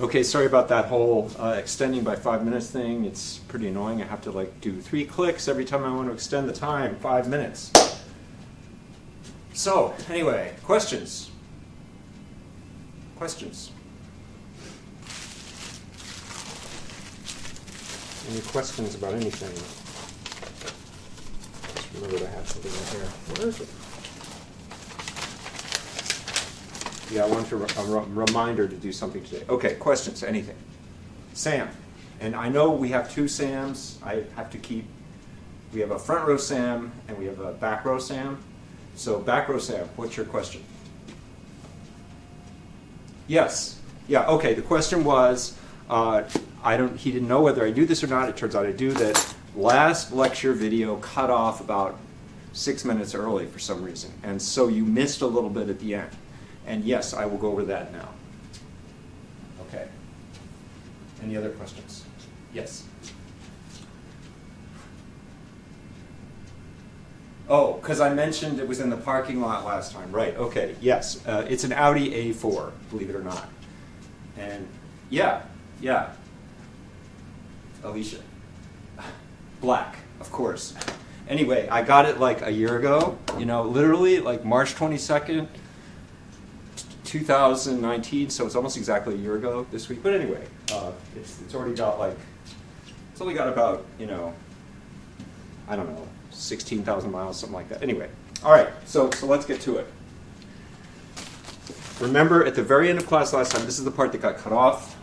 Okay, sorry about that whole extending by 5 minutes thing. It's pretty annoying. I have to like do 3 clicks every time I want to extend the time, 5 minutes. So, anyway, questions? Questions? Any questions about anything? Just remembered I had something in here. Where is it? Yeah, I wanted a reminder to do something today. Okay, questions, anything? Sam. And I know we have 2 Sams. I have to keep, we have a front row Sam and we have a back row Sam. So back row Sam, what's your question? Yes. Yeah, okay, the question was, he didn't know whether I knew this or not. It turns out I do. That last lecture video cut off about 6 minutes early for some reason. And so you missed a little bit at the end. And yes, I will go over that now. Okay. Any other questions? Yes. Oh, because I mentioned it was in the parking lot last time. Right, okay, yes. It's an Audi A4, believe it or not. And yeah. Alicia. Black, of course. Anyway, I got it like a year ago, literally like March 22nd, 2019, so it's almost exactly a year ago this week. But anyway, it's already got it's only got about, I don't know, 16,000 miles, something like that. Anyway, all right, so let's get to it. Remember, at the very end of class last time, this is the part that got cut off.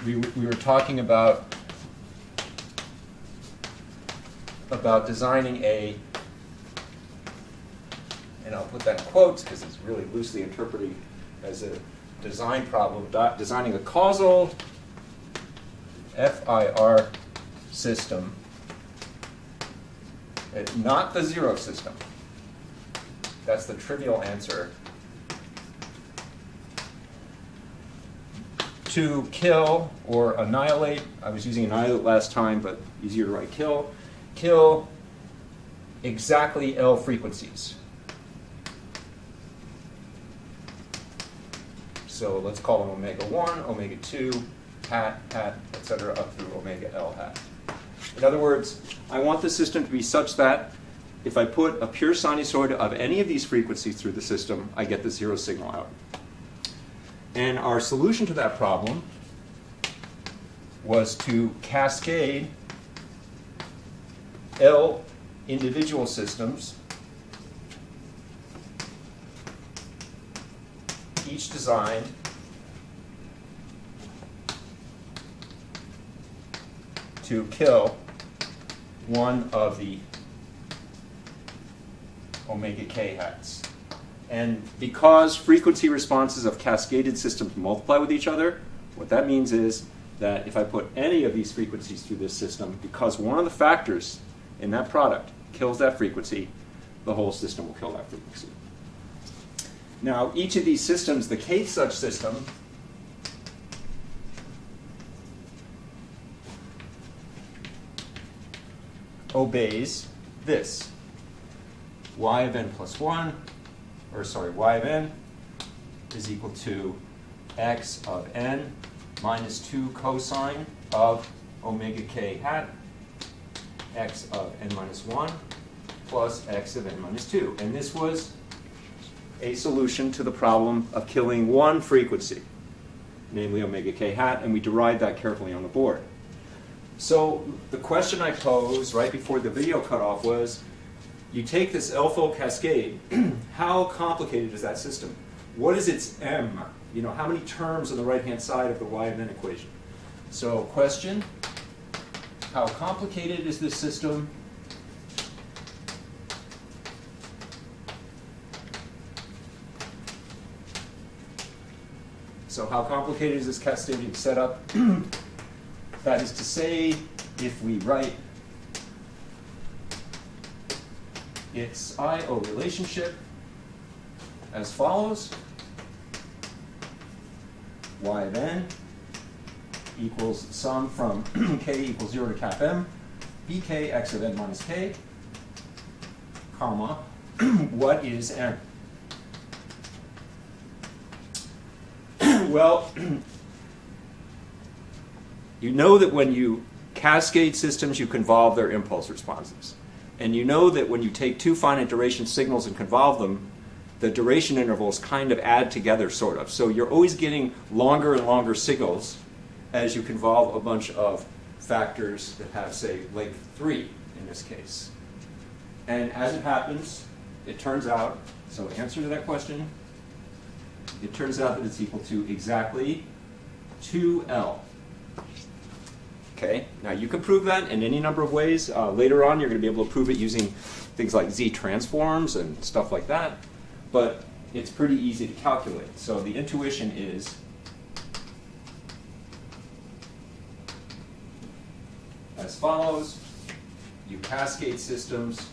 We were talking about designing and I'll put that in quotes because it's really loosely interpreted as a design problem, designing a causal FIR system, not the zero system. That's the trivial answer. To kill or annihilate, I was using annihilate last time, but easier to write kill exactly L frequencies. So let's call them omega 1, omega 2, hat, etc., up through omega L hat. In other words, I want the system to be such that if I put a pure sinusoid of any of these frequencies through the system, I get the zero signal out. And our solution to that problem was to cascade L individual systems, each designed to kill one of the omega k hats. And because frequency responses of cascaded systems multiply with each other, what that means is that if I put any of these frequencies through this system, because one of the factors in that product kills that frequency, the whole system will kill that frequency. Now, each of these systems, the kth such system, obeys this. Y of n plus 1, or sorry, y of n is equal to x of n minus 2 cosine of omega k hat, x of n minus 1 plus x of n minus 2. And this was a solution to the problem of killing one frequency, namely omega k hat, and we derived that carefully on the board. So the question I posed right before the video cutoff was, you take this L-fold cascade, how complicated is that system? What is its M? How many terms on the right-hand side of the y of n equation? So question, how complicated is this system? So how complicated is this cascading setup? That is to say, if we write its I-O relationship as follows: y of n equals sum from k equals 0 to cap m, bk x of n minus k, comma, what is n? Well, you know that when you cascade systems, you convolve their impulse responses. And you know that when you take two finite duration signals and convolve them, the duration intervals kind of add together, sort of. So you're always getting longer and longer signals as you convolve a bunch of factors that have, say, length 3 in this case. And as it happens, it turns out, so answer to that question, it turns out that it's equal to exactly 2L. Okay, now you can prove that in any number of ways. Later on, you're going to be able to prove it using things like Z transforms and stuff like that. But it's pretty easy to calculate. So the intuition is as follows. You cascade systems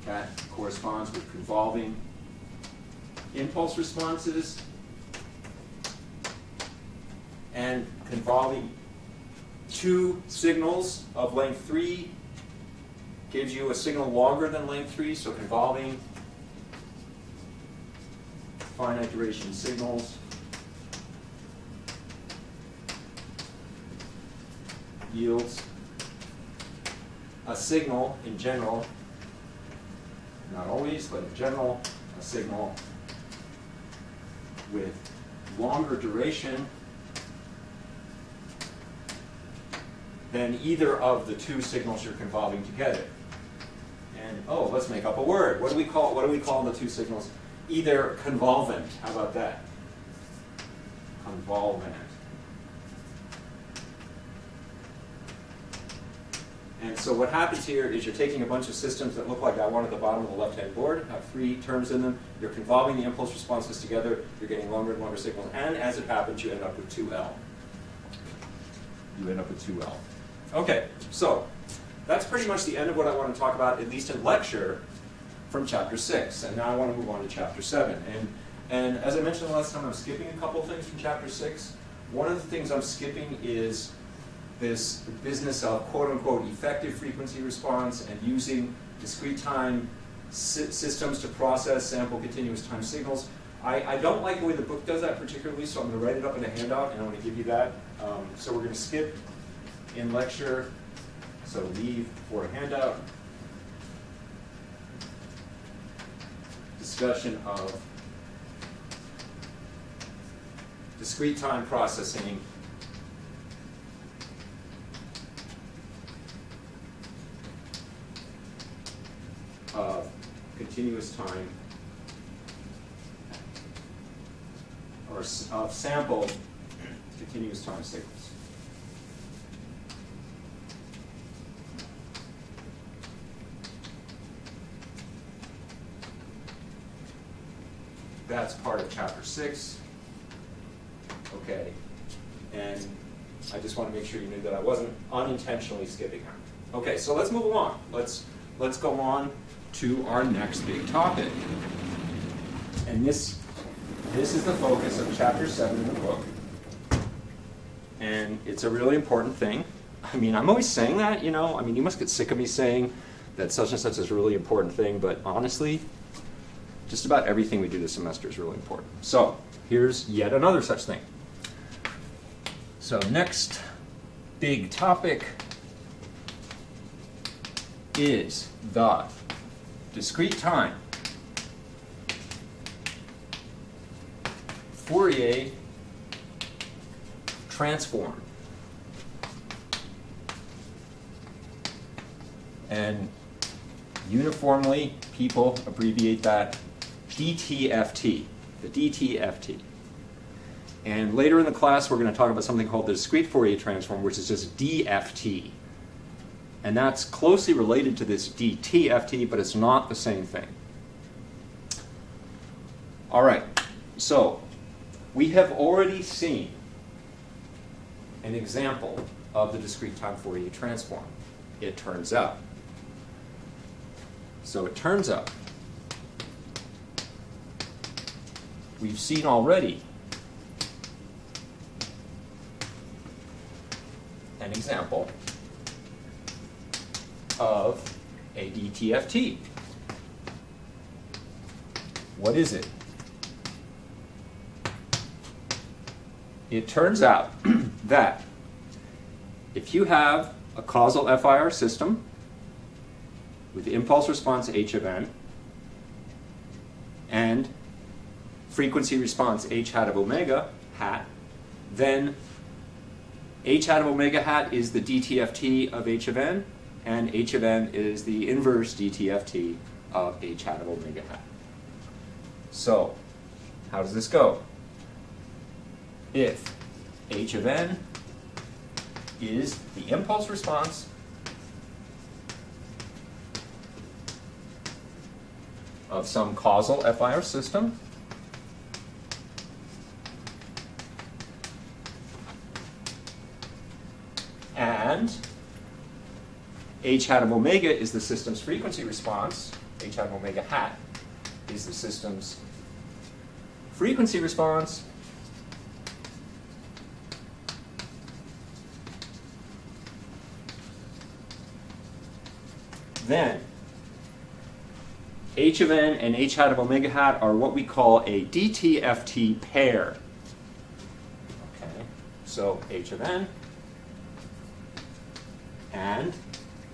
that corresponds with convolving impulse responses, and convolving two signals of length 3 gives you a signal longer than length 3, so convolving finite duration signals yields a signal in general, not always, but in general, a signal with longer duration than either of the two signals you're convolving together. And oh, let's make up a word. What do we call the two signals? Either convolvent. How about that? Convolvent. And so what happens here is you're taking a bunch of systems that look like that one at the bottom of the left-hand board, have 3 terms in them. You're convolving the impulse responses together. You're getting longer and longer signals. And as it happens, you end up with 2L. You end up with 2L. Okay, so that's pretty much the end of what I want to talk about, at least in lecture, from Chapter 6. And now I want to move on to Chapter 7. And as I mentioned the last time, I'm skipping a couple of things from Chapter 6. One of the things I'm skipping is this business of quote-unquote effective frequency response and using discrete time systems to process sample continuous time signals. I don't like the way the book does that particularly, so I'm going to write it up in a handout, and I'm going to give you that. So we're going to skip in lecture, so leave for a handout. Discussion of discrete time processing of continuous time, or of sample continuous time signals. That's part of Chapter 6. Okay, and I just want to make sure you knew that I wasn't unintentionally skipping that. Okay, so let's move along. Let's go on to our next big topic. And this is the focus of Chapter 7 in the book. And it's a really important thing. I mean, I'm always saying that, you know. I mean, you must get sick of me saying that such and such is a really important thing, but honestly, just about everything we do this semester is really important. So here's yet another such thing. So next big topic is the discrete time Fourier transform. And uniformly, people abbreviate that Dtft, the Dtft. And later in the class, we're going to talk about something called the discrete Fourier transform, which is just Dft. And that's closely related to this Dtft, but it's not the same thing. All right, so we have already seen an example of the discrete time Fourier transform, it turns out. So it turns out we've seen already an example of a Dtft. What is it? it turns out that if you have a causal FIR system with the impulse response h of n and frequency response h hat of omega hat, then h hat of omega hat is the Dtft of h of n, and h of n is the inverse Dtft of h hat of omega hat. So, how does this go? If h of n is the impulse response of some causal FIR system, and h hat of omega is the system's frequency response, h hat of omega hat is the system's frequency response, then h of n and h hat of omega hat are what we call a Dtft pair. Okay, so h of n and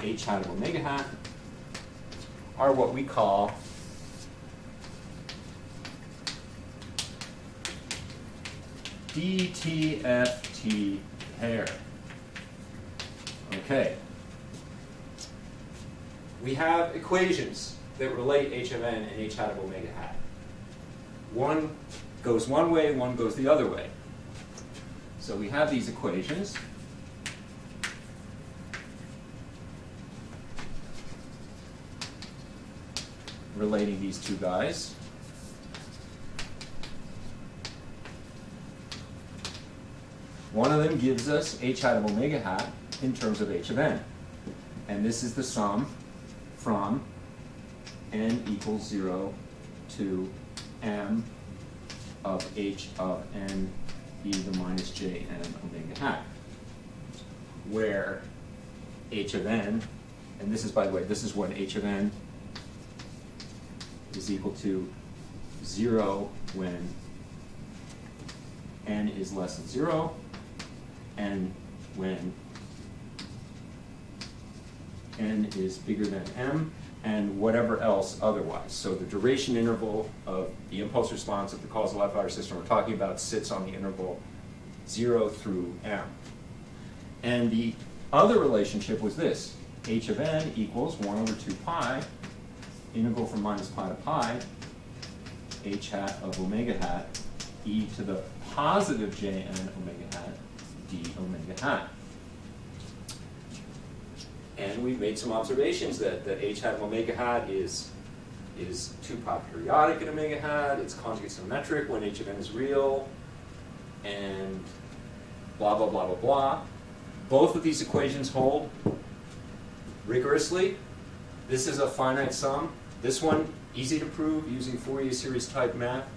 h hat of omega hat are what we call Dtft pair. Okay. We have equations that relate h of n and h hat of omega hat. One goes one way, one goes the other way. So we have these equations. Relating these two guys. One of them gives us h hat of omega hat in terms of h of n. And this is the sum from n equals 0 to m of h of n e to the minus j n omega hat, where h of n, and this is, by the way, this is when h of n is equal to 0 when n is less than 0, and when n is bigger than m, and whatever else otherwise. So the duration interval of the impulse response of the causal FIR system we're talking about sits on the interval 0 through m. And the other relationship was this: h of n equals 1 over 2 pi, integral from minus pi to pi, h hat of omega hat, e to the positive j n omega hat, d omega hat. And we've made some observations that h hat of omega hat is 2 pi periodic in omega hat, it's conjugate symmetric when h of n is real, and blah, blah, blah, blah, blah. Both of these equations hold rigorously. This is a finite sum. This one, easy to prove using Fourier series type math.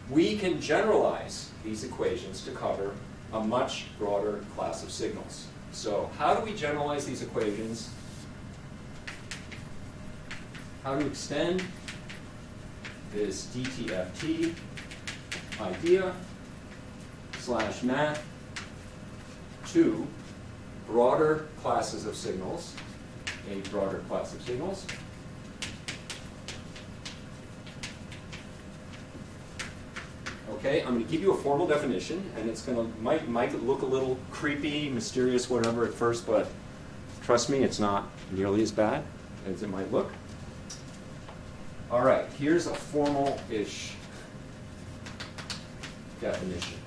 We can generalize these equations to cover a much broader class of signals. So how do we generalize these equations? How to extend this Dtft idea / math to broader classes of signals, a broader class of signals. Okay, I'm going to give you a formal definition, and it's going to might look a little creepy, mysterious, whatever at first, but trust me, it's not nearly as bad as it might look. All right, here's a formal-ish definition.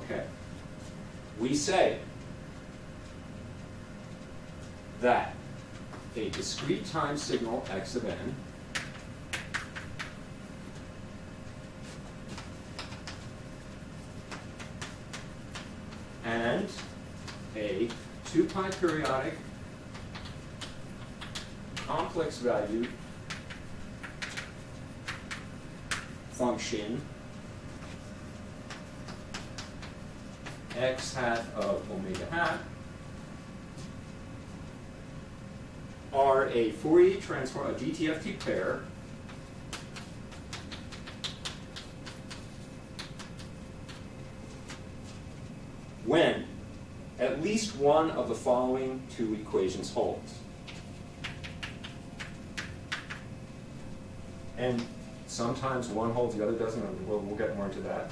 Okay, we say that a discrete time signal x of n and a 2 pi periodic complex valued function x hat of omega hat are a Fourier transform, a Dtft pair one of the following two equations holds. And sometimes one holds, the other doesn't, and we'll get more into that.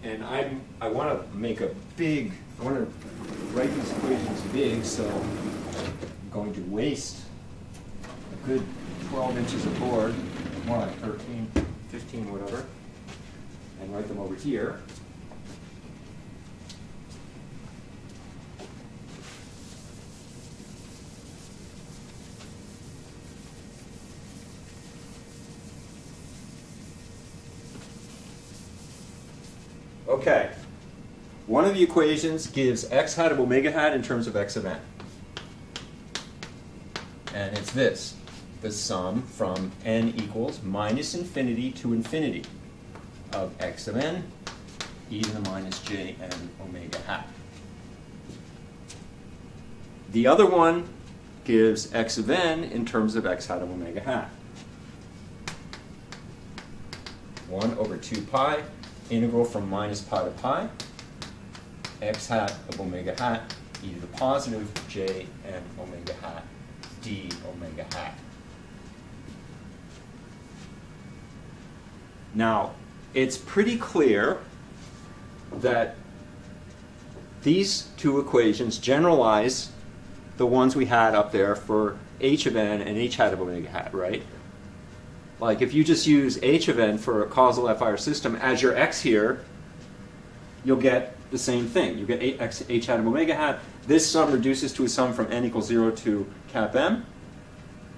And I want to make a big, I want to write these equations big, so I'm going to waste a good 12 inches of board, more like 13, 15, whatever, and write them over here. Okay, one of the equations gives x hat of omega hat in terms of x of n. And it's this, the sum from n equals minus infinity to infinity of x of n e to the minus j n omega hat. The other one gives x of n in terms of x hat of omega hat. 1 over 2 pi. Integral from minus pi to pi, x hat of omega hat e to the positive j n omega hat d omega hat. Now, it's pretty clear that these two equations generalize the ones we had up there for h of n and h hat of omega hat, right? Like if you just use h of n for a causal FIR system as your x here, you'll get the same thing. You get h hat of omega hat. This sum reduces to a sum from n equals 0 to cap m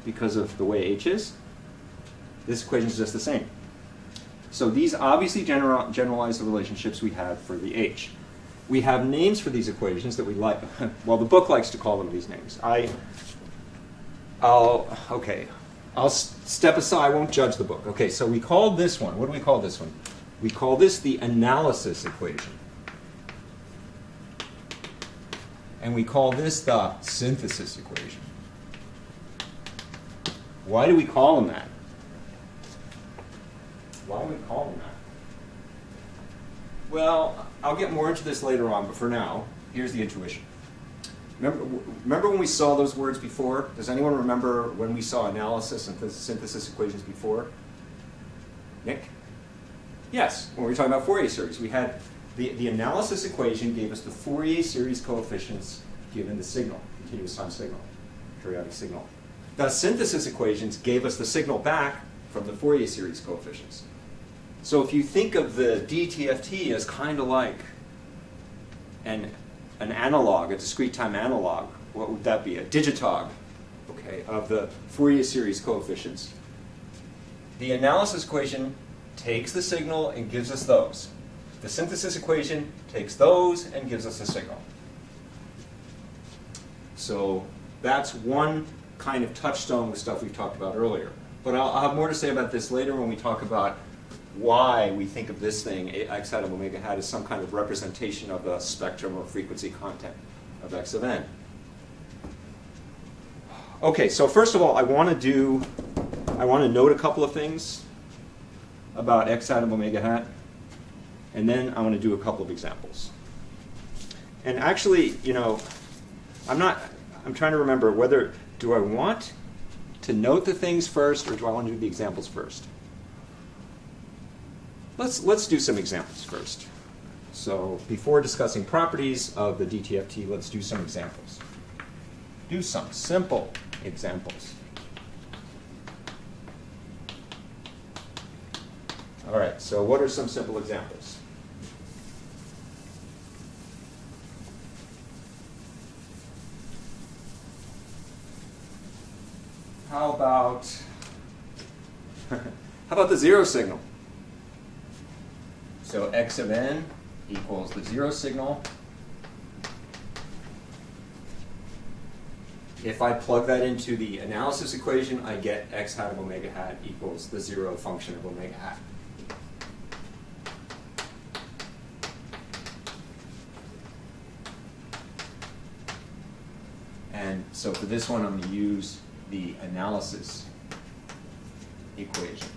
because of the way h is. This equation is just the same. So these obviously generalize the relationships we have for the h. We have names for these equations that we like. Well, the book likes to call them these names. I'll step aside, I won't judge the book. Okay, so we call this one, what do we call this one? We call this the analysis equation. And we call this the synthesis equation. Why do we call them that? Why do we call them that? Well, I'll get more into this later on, but for now, here's the intuition. Remember when we saw those words before? Does anyone remember when we saw analysis and synthesis equations before? Nick? Yes, when we were talking about Fourier series. We had the analysis equation gave us the Fourier series coefficients given the signal, continuous time signal, periodic signal. The synthesis equations gave us the signal back from the Fourier series coefficients. So if you think of the Dtft as kind of like an analog, a discrete-time analog, what would that be? A digitog, okay, of the Fourier series coefficients. The analysis equation takes the signal and gives us those. The synthesis equation takes those and gives us a signal. So that's one kind of touchstone with stuff we talked about earlier. But I'll have more to say about this later when we talk about why we think of this thing, x hat of omega hat, as some kind of representation of the spectrum or frequency content of x of n. Okay, so first of all, I want to note a couple of things about x hat of omega hat, and then I want to do a couple of examples. And actually, you know, I'm trying to remember whether, do I want to note the things first or do I want to do the examples first? Let's do some examples first. So before discussing properties of the Dtft, let's do some examples. Do some simple examples. All right, so what are some simple examples? How about the zero signal? So x of n equals the zero signal. If I plug that into the analysis equation, I get x hat of omega hat equals the zero function of omega hat. And so for this one, I'm going to use the analysis equation.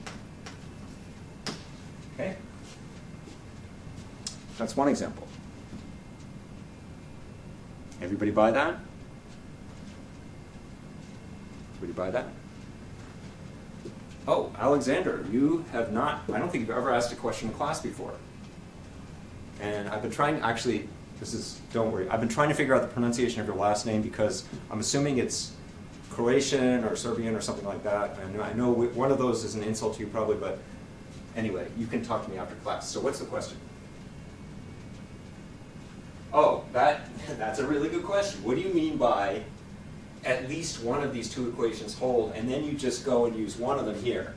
Okay? That's one example. Everybody buy that? Everybody buy that? Oh, Alexander, you have not, I don't think you've ever asked a question in class before. And I've been trying, actually, don't worry, I've been trying to figure out the pronunciation of your last name because I'm assuming it's Croatian or Serbian or something like that. I know one of those is an insult to you probably, but anyway, you can talk to me after class. So what's the question? Oh, that's a really good question. What do you mean by at least one of these two equations hold, and then you just go and use one of them here?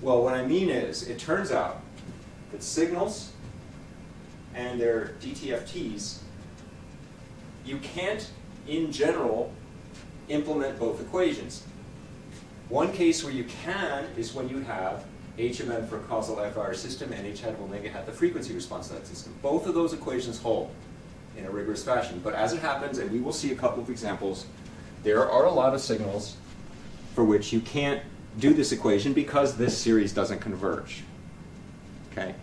Well, what I mean is, it turns out that signals and their DTFTs, you can't, in general, implement both equations. One case where you can is when you have h of n for a causal FR system and h hat of omega hat the frequency response to that system. Both of those equations hold in a rigorous fashion. But as it happens, and we will see a couple of examples, there are a lot of signals for which you can't do this equation because this series doesn't converge. Okay?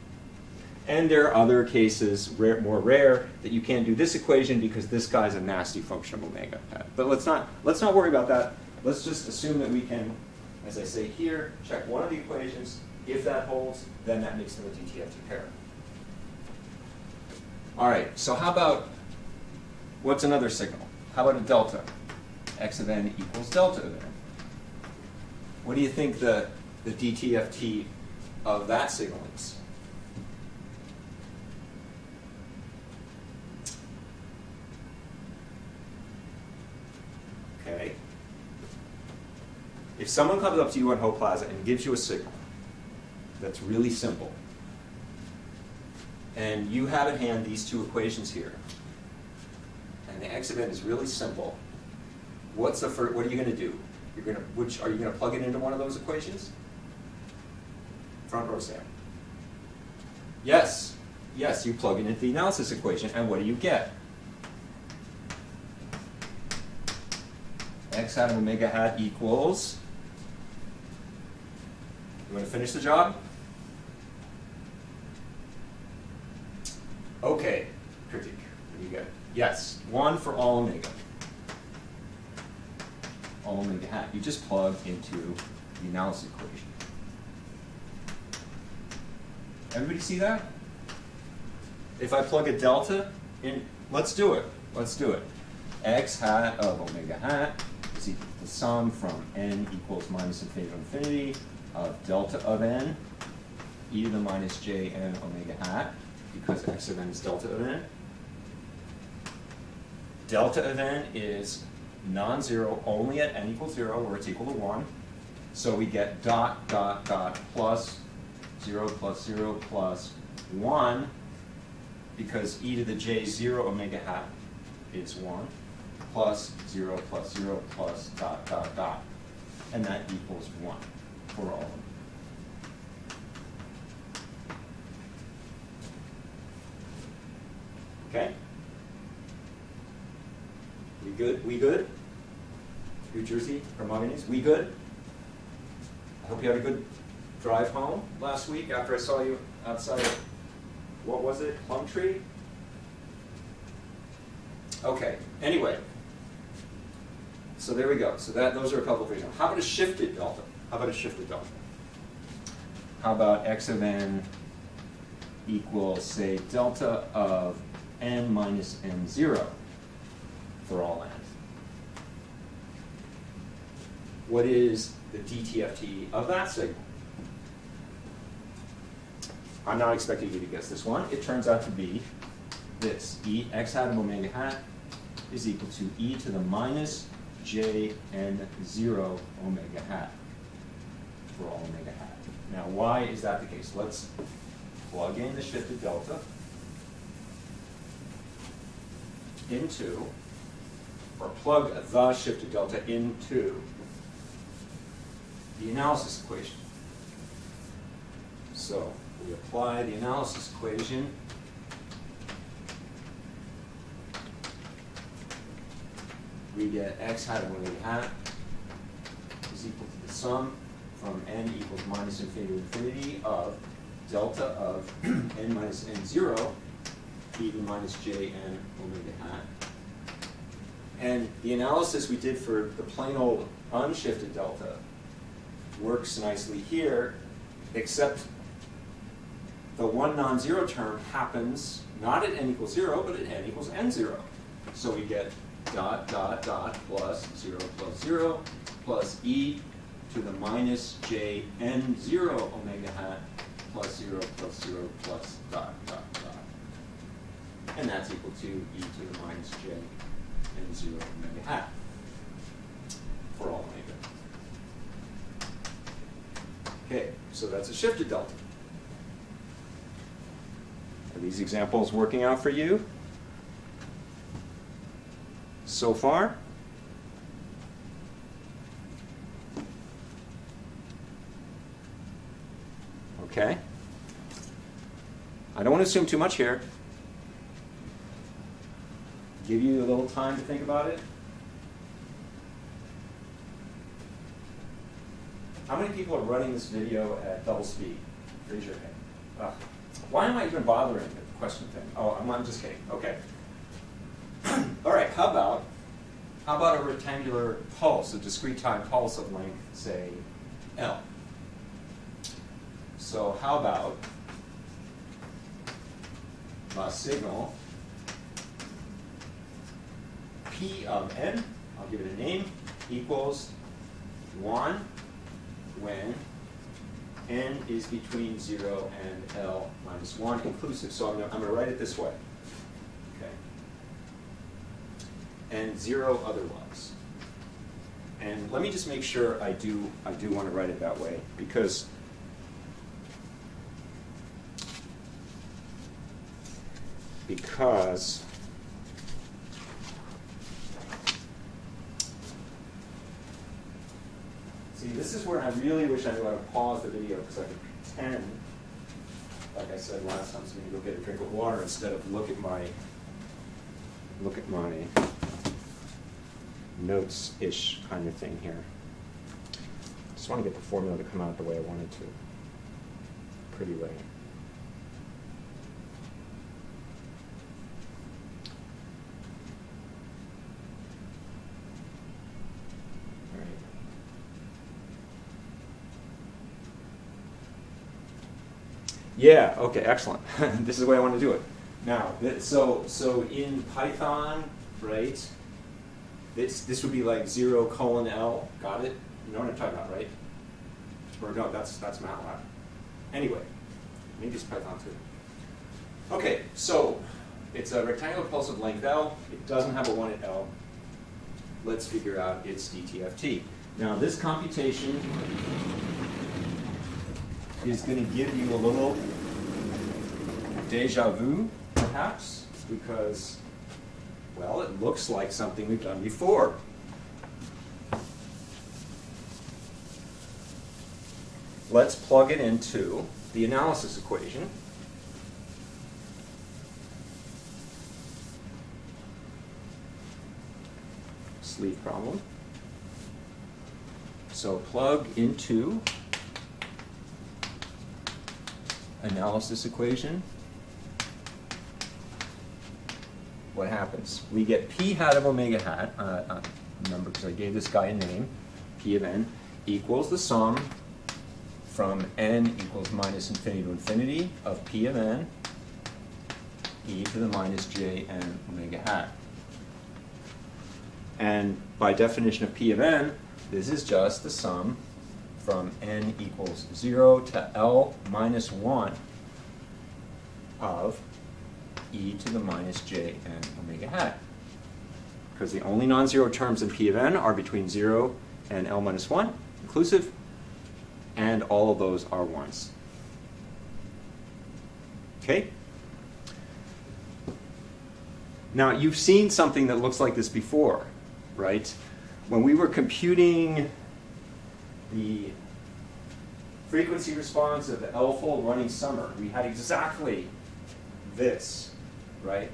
And there are other cases, more rare, that you can't do this equation because this guy's a nasty function of omega hat. But let's not worry about that. Let's just assume that we can, as I say here, check one of the equations. If that holds, then that makes them a DTFT pair. All right, so how about, what's another signal? How about a delta? X of n equals delta of n. What do you think the DTFT of that signal is? Okay. If someone comes up to you on Ho Plaza and gives you a signal that's really simple, and you have at hand these two equations here, and the x of n is really simple, what are you going to do? Are you going to plug it into one of those equations? Front row, Sam. Yes. Yes, you plug it into the analysis equation, and what do you get? X hat of omega hat equals, you want to finish the job? Okay, critique, what do you get? Yes, 1 for all omega. All omega hat. You just plug into the analysis equation. Everybody see that? If I plug a delta in, let's do it. Let's do it. X hat of omega hat is equal to the sum from n equals minus infinity to infinity of delta of n e to the minus j n omega hat, because x of n is delta of n. Delta of n is non-zero only at n equals 0, where it's equal to 1. So we get dot, dot, dot, plus 0 plus 0 plus 1, because e to the j 0 omega hat is 1, plus 0 plus 0 plus dot, dot, dot. And that equals 1 for all of them. Okay? We good? We good? New Jersey, Hermogenes, we good? I hope you had a good drive home last week after I saw you outside of, what was it, Plumtree? Okay, anyway. So there we go. So those are a couple of reasons. How about a shifted delta? How about a shifted delta? How about x of n equals, say, delta of n minus n0 for all n? What is the DTFT of that signal? I'm not expecting you to guess this one. It turns out to be this. X hat of omega hat is equal to e to the minus j n0 omega hat for all omega hat. Now, why is that the case? Let's plug in the shifted delta into, or plug the shifted delta into the analysis equation. So we apply the analysis equation. We get x hat of omega hat is equal to the sum from n equals minus infinity to infinity of delta of n minus n0 e to the minus j n omega hat. And the analysis we did for the plain old unshifted delta works nicely here, except the one non-zero term happens not at n equals 0, but at n equals n0. So we get dot, dot, dot, plus 0 plus e to the minus j n0 omega hat plus 0 plus dot, dot, dot. And that's equal to e to the minus j n0 omega hat for all omega. Okay, so that's a shifted delta. Are these examples working out for you so far? Okay. I don't want to assume too much here. Give you a little time to think about it. How many people are running this video at double speed? Raise your hand. Why am I even bothering with the question thing? Oh, I'm just kidding. Okay. All right, how about a rectangular pulse, a discrete time pulse of length, say, L? So how about a signal P of n, I'll give it a name, equals 1 when n is between 0 and L minus 1 inclusive. So I'm going to write it this way. Okay. And 0 otherwise. And let me just make sure I do want to write it that way, because see, this is where I really wish I knew how to pause the video, because I could pretend, like I said last time, so I'm going to go get a drink of water instead of look at my notes-ish kind of thing here. Just want to get the formula to come out the way I want it to. Pretty way. Yeah, okay, excellent. This is the way I want to do it. Now, so in Python, right, this would be like 0 colon L, got it? You know what I'm talking about, right? Or no, that's MATLAB. Anyway, maybe it's Python too. Okay, so it's a rectangular pulse of length L. It doesn't have a 1 at L. Let's figure out its Dtft. Now, this computation is going to give you a little deja vu, perhaps, because, well, it looks like something we've done before. Let's plug it into the analysis equation. Sleeve problem. So plug into analysis equation. What happens? We get P hat of omega hat, remember because I gave this guy a name, P of n, equals the sum from n equals minus infinity to infinity of P of n e to the minus j n omega hat. And by definition of P of n, this is just the sum from n equals 0 to L minus 1 of e to the minus j n omega hat. Because the only non-zero terms in P of n are between 0 and L minus 1, inclusive, and all of those are 1s. Okay? Now, you've seen something that looks like this before, right? When we were computing the frequency response of the L-fold running summer, we had exactly this, right?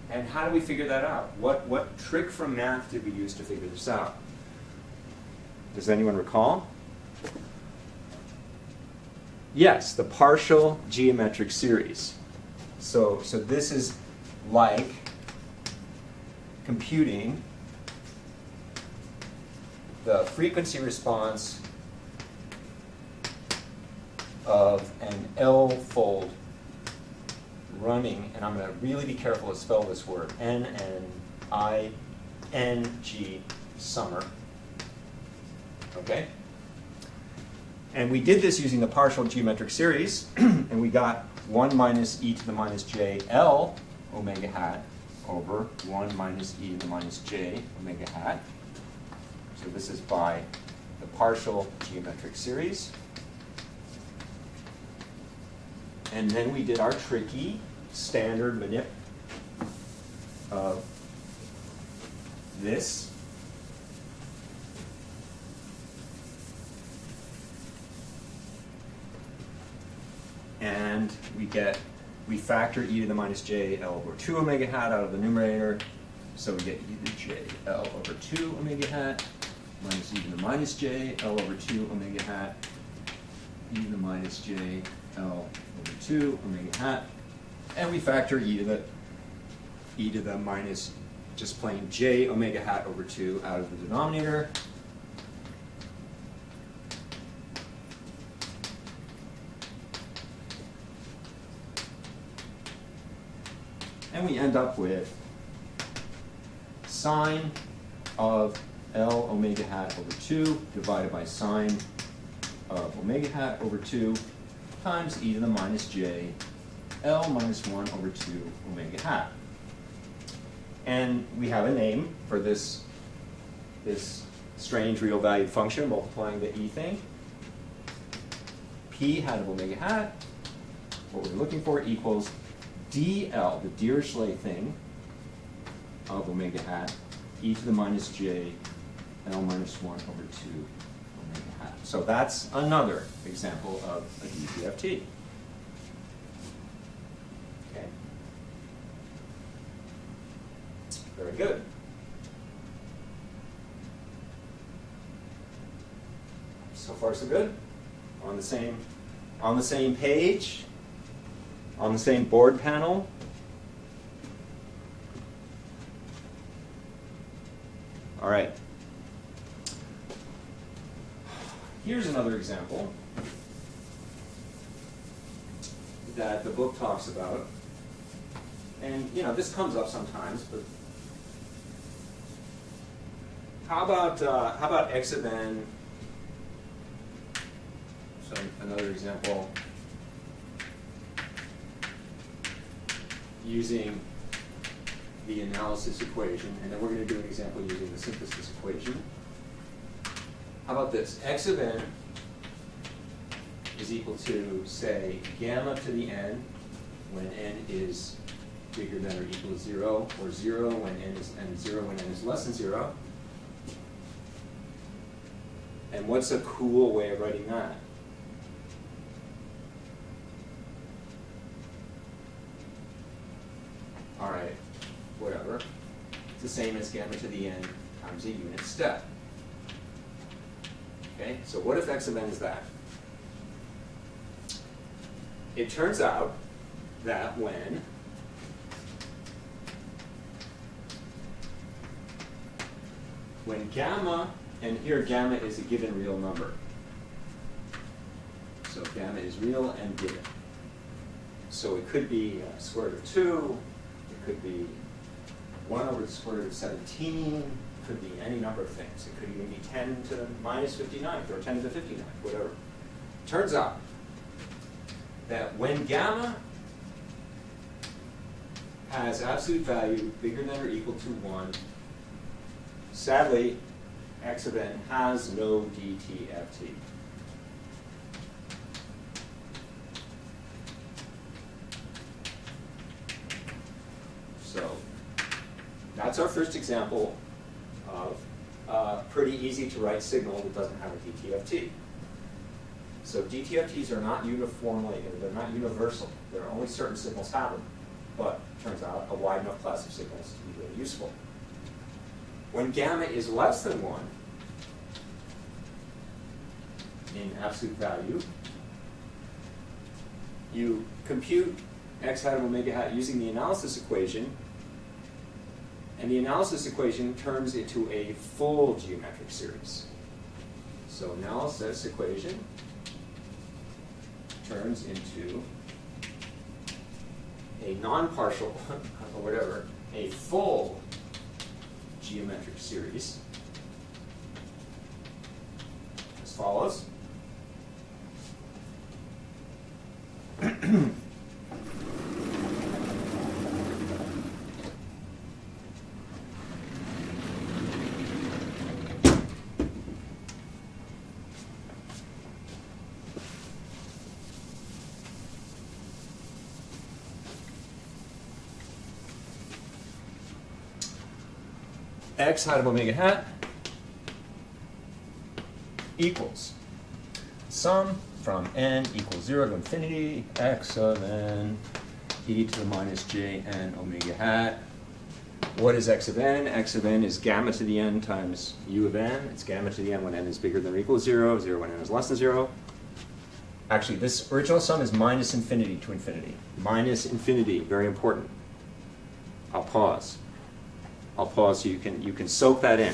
And how do we figure that out? What trick from math did we use to figure this out? Does anyone recall? Yes, the partial geometric series. So this is like computing the frequency response of an L-fold running, and I'm going to really be careful to spell this word, N-N-I-N-G summer. Okay? And we did this using the partial geometric series, and we got 1 minus e to the minus j L omega hat over 1 minus e to the minus j omega hat. So this is by the partial geometric series. And then we did our tricky standard manip of this. And we factor e to the minus j L over 2 omega hat out of the numerator. So we get e to the j L over 2 omega hat minus e to the minus j L over 2 omega hat e to the minus j L over 2 omega hat. And we factor e to the minus just plain j omega hat over 2 out of the denominator. And we end up with sine of L omega hat over 2 divided by sine of omega hat over 2 times e to the minus j L minus 1 over 2 omega hat. And we have a name for this strange real valued function multiplying the e thing. P hat of omega hat, what we're looking for, equals dl, the Dirichlet thing, of omega hat, e to the minus j L minus 1 over 2 omega hat. So that's another example of a Dtft. Okay. Very good. So far so good. On the same page, on the same board panel. All right. Here's another example that the book talks about. And this comes up sometimes, but how about x of n? So another example using the analysis equation, and then we're going to do an example using the synthesis equation. How about this? X of n is equal to, say, gamma to the n when n is bigger than or equal to 0, or 0 when n is 0 when n is less than 0. And what's a cool way of writing that? All right, whatever. It's the same as gamma to the n times a unit step. Okay, so what if x of n is that? It turns out that when gamma, and here gamma is a given real number. So gamma is real and given. So it could be square root of 2, it could be 1 over the square root of 17, it could be any number of things. It could even be 10 to the minus 59th or 10 to the 59th, whatever. Turns out that when gamma has absolute value bigger than or equal to 1, sadly, x of n has no Dtft. So that's our first example of a pretty easy to write signal that doesn't have a Dtft. So Dtfts are not uniformly, they're not universal. There are only certain signals have them. But it turns out a wide enough class of signals to be really useful. When gamma is less than 1 in absolute value, you compute x hat of omega hat using the analysis equation, and the analysis equation turns into a full geometric series. So analysis equation turns into a non-partial, or whatever, a full geometric series as follows. X hat of omega hat equals sum from n equals 0 to infinity, x of n e to the minus j n omega hat. What is x of n? X of n is gamma to the n times u of n. It's gamma to the n when n is bigger than or equals 0, 0 when n is less than 0. Actually, this original sum is minus infinity to infinity. Minus infinity, very important. I'll pause. I'll pause so you can soak that in.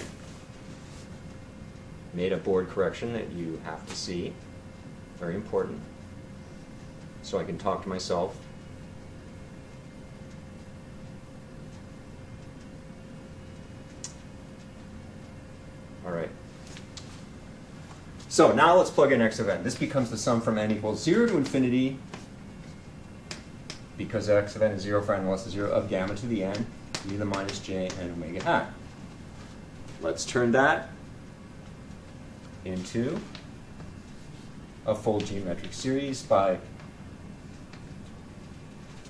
Made a board correction that you have to see. Very important. So I can talk to myself. All right. So now let's plug in x of n. This becomes the sum from n equals 0 to infinity, because x of n is 0 for n less than 0, of gamma to the n, e to the minus j and omega hat. Let's turn that into a full geometric series by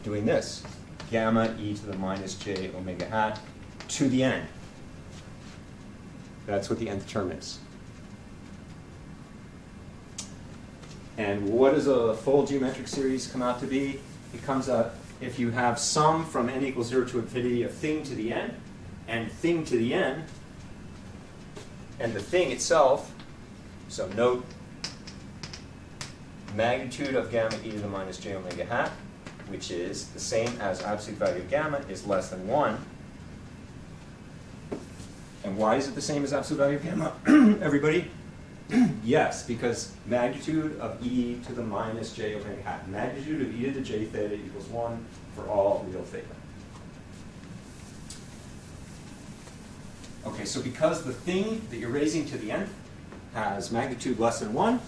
doing this. Gamma e to the minus j omega hat to the n. That's what the nth term is. And what does a full geometric series come out to be? It comes out if you have sum from n equals 0 to infinity of thing to the n, and thing to the n, and the thing itself, so note magnitude of gamma e to the minus j omega hat, which is the same as absolute value of gamma, is less than 1. And why is it the same as absolute value of gamma, everybody? Yes, because magnitude of e to the minus j omega hat. Magnitude of e to the j theta equals 1 for all real theta. Okay, so because the thing that you're raising to the nth has magnitude less than 1,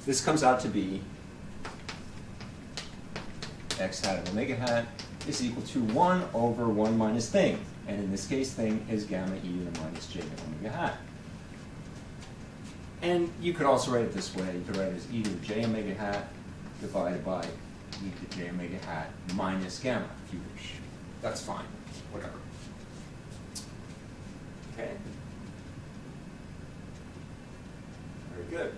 this comes out to be x hat of omega hat is equal to 1 over 1 minus thing. And in this case, thing is gamma e to the minus j omega hat. And you could also write it this way. You could write it as e to the j omega hat divided by e to the j omega hat minus gamma, if you wish. That's fine. Whatever. Okay? Very good.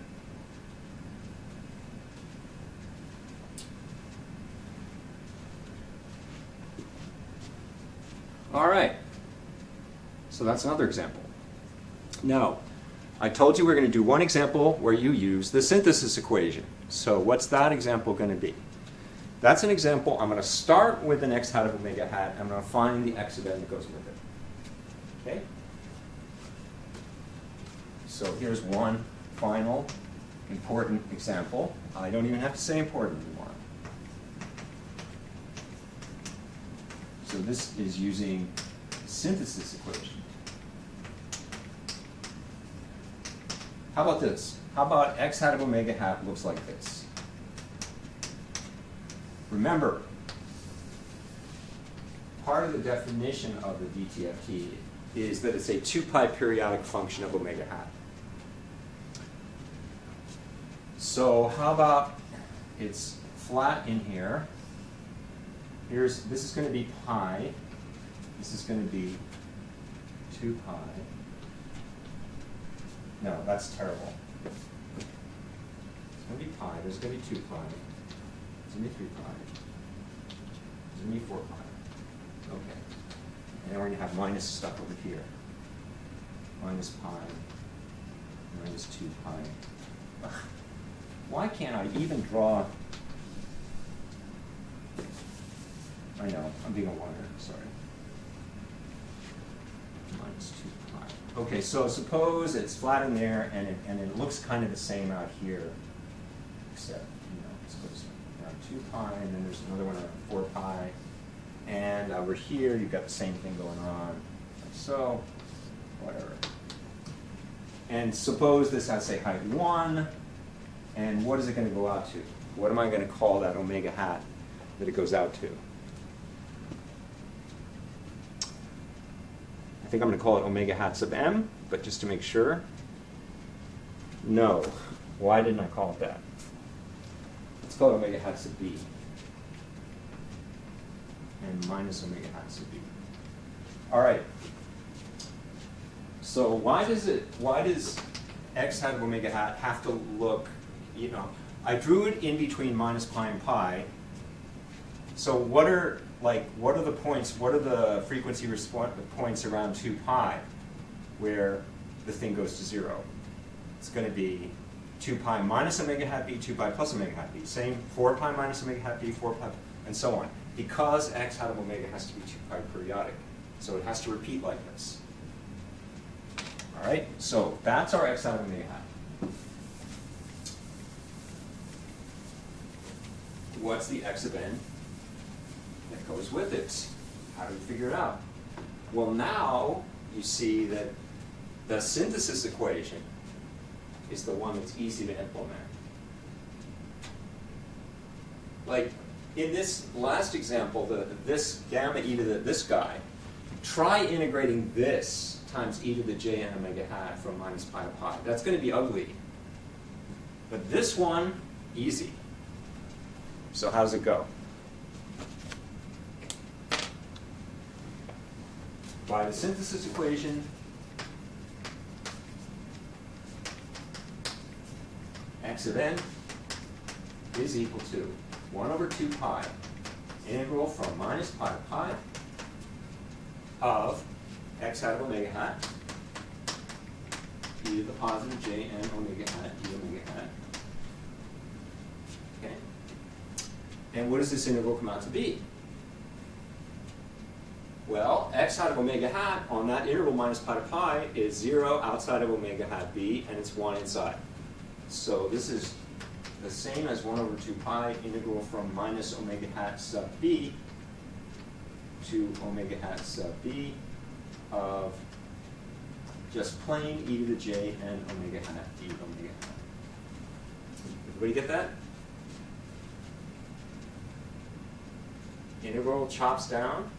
All right. So that's another example. Now, I told you we're going to do one example where you use the synthesis equation. So what's that example going to be? That's an example. I'm going to start with an x hat of omega hat. I'm going to find the x of n that goes with it. Okay? So here's one final important example. I don't even have to say important anymore. So this is using synthesis equation. How about this? How about x hat of omega hat looks like this? Remember, part of the definition of the Dtft is that it's a 2-pi periodic function of omega hat. So how about it's flat in here. This is going to be pi. This is going to be 2 pi. No, that's terrible. It's going to be pi. There's going to be 2 pi. There's going to be 3 pi. There's going to be 4 pi. Okay. And then we're going to have minus stuff over here. Minus pi. Minus 2 pi. Ugh. Why can't I even draw I know, I'm being a liar, sorry. Minus 2 pi. Okay, so suppose it's flat in there and it looks kind of the same out here, except, it's supposed to around 2 pi, and then there's another one around 4 pi. And over here, you've got the same thing going on, like so, whatever. And suppose this has, say, height 1, and what is it going to go out to? What am I going to call that omega hat that it goes out to? I think I'm going to call it omega hat sub m, but just to make sure. No. Why didn't I call it that? Let's call it omega hat sub b. And minus omega hat sub b. All right. So why does x hat of omega hat have to look, I drew it in between minus pi and pi. So what are the points, what are the frequency points around 2 pi where the thing goes to 0? It's going to be 2 pi minus omega hat b, 2 pi plus omega hat b. Same, 4 pi minus omega hat b, 4 pi, and so on. Because x hat of omega has to be 2 pi periodic. So it has to repeat like this. All right, so that's our x hat of omega hat. What's the x of n that goes with it? How do we figure it out? Well, now you see that the synthesis equation is the one that's easy to implement. Like in this last example, this gamma e to this guy, try integrating this times e to the j n omega hat from minus pi to pi. That's going to be ugly. But this one, easy. So how does it go? By the synthesis equation, x of n is equal to 1 over 2 pi integral from minus pi to pi of x hat of omega hat e to the positive j n omega hat e omega hat. Okay. And what does this integral come out to be? Well, x hat of omega hat on that integral minus pi to pi is 0 outside of omega hat b, and it's 1 inside. So this is the same as 1 over 2 pi integral from minus omega hat sub b to omega hat sub b of just plain e to the j and omega hat e omega hat. Everybody get that? Integral chops down.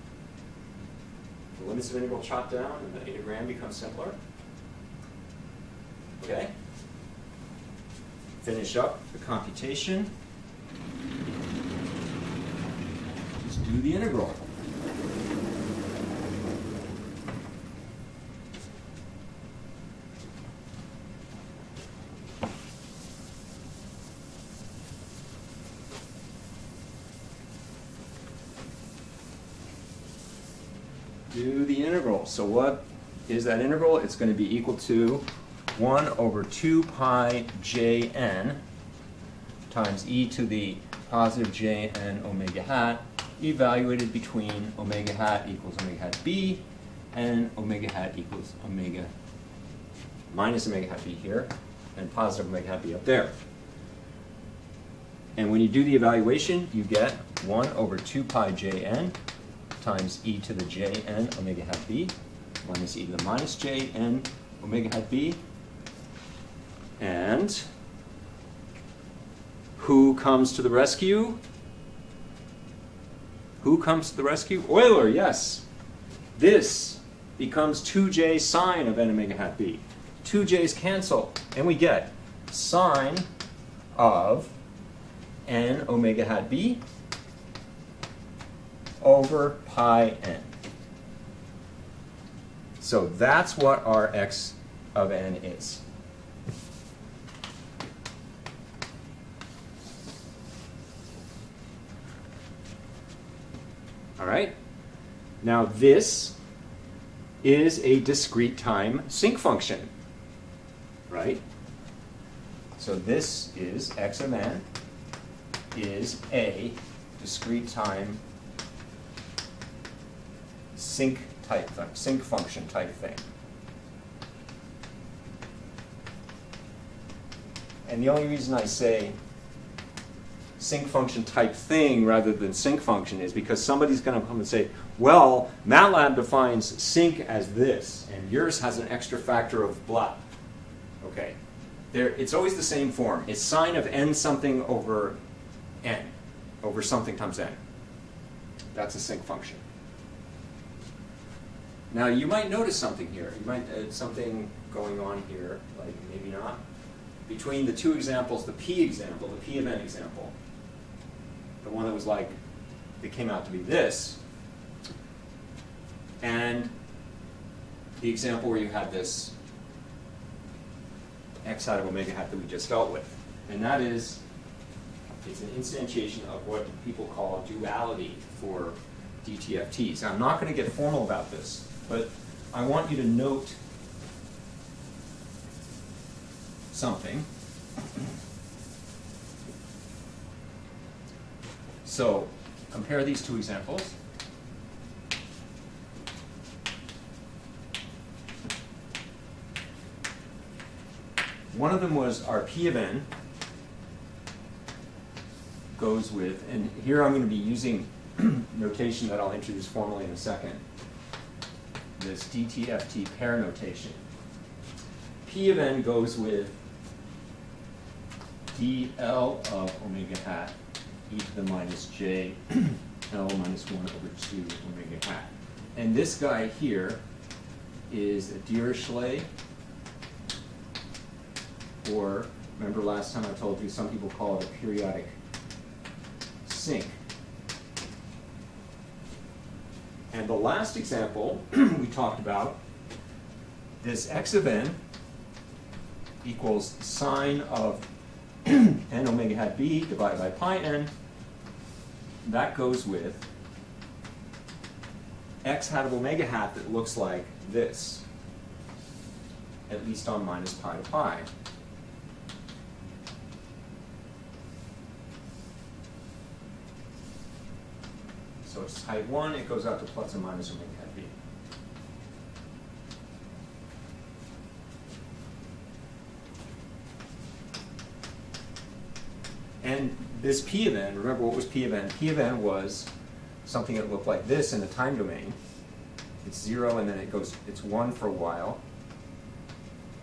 The limits of integral chop down, and the integram becomes simpler. Okay? Finish up the computation. Just do the integral. Do the integral. So what is that integral? It's going to be equal to 1 over 2 pi jn times e to the positive jn omega hat evaluated between omega hat equals omega hat b and omega hat equals omega minus omega hat b here and positive omega hat b up there. And when you do the evaluation, you get 1 over 2 pi jn times e to the jn omega hat b minus e to the minus jn omega hat b. And who comes to the rescue? Who comes to the rescue? Euler, yes. This becomes 2j sine of n omega hat b. 2j's cancel, and we get sine of n omega hat b over pi n. So that's what our x of n is. All right? Now this is a discrete time sinc function, right? So this is x of n is a discrete-time sync function type thing. And the only reason I say sync function type thing rather than sync function is because somebody's going to come and say, well, MATLAB defines sync as this, and yours has an extra factor of blah. Okay. It's always the same form. It's sine of n something over n, over something times n. That's a sync function. Now, you might notice something here. You might something going on here, like maybe not. Between the two examples, the P example, the P of n example, the one that was like, it came out to be this, and the example where you had this x out of omega hat that we just dealt with. And that is, it's an instantiation of what people call duality for DTFTs. Now, I'm not going to get formal about this, but I want you to note something. So, compare these two examples. One of them was our P of n goes with, and here I'm going to be using notation that I'll introduce formally in a second, this Dtft pair notation. P of n goes with dl of omega hat e to the minus j l minus 1 over 2 omega hat. And this guy here is a Dirichlet, or remember last time I told you some people call it a periodic sync. And the last example we talked about, this x of n equals sine of n omega hat b divided by pi n. That goes with x hat of omega hat that looks like this, at least on minus pi to pi. So it's type 1, it goes out to plus or minus omega hat b. And this P of n, remember what was P of n? P of n was something that looked like this in the time domain. It's 0 and then it goes, it's 1 for a while,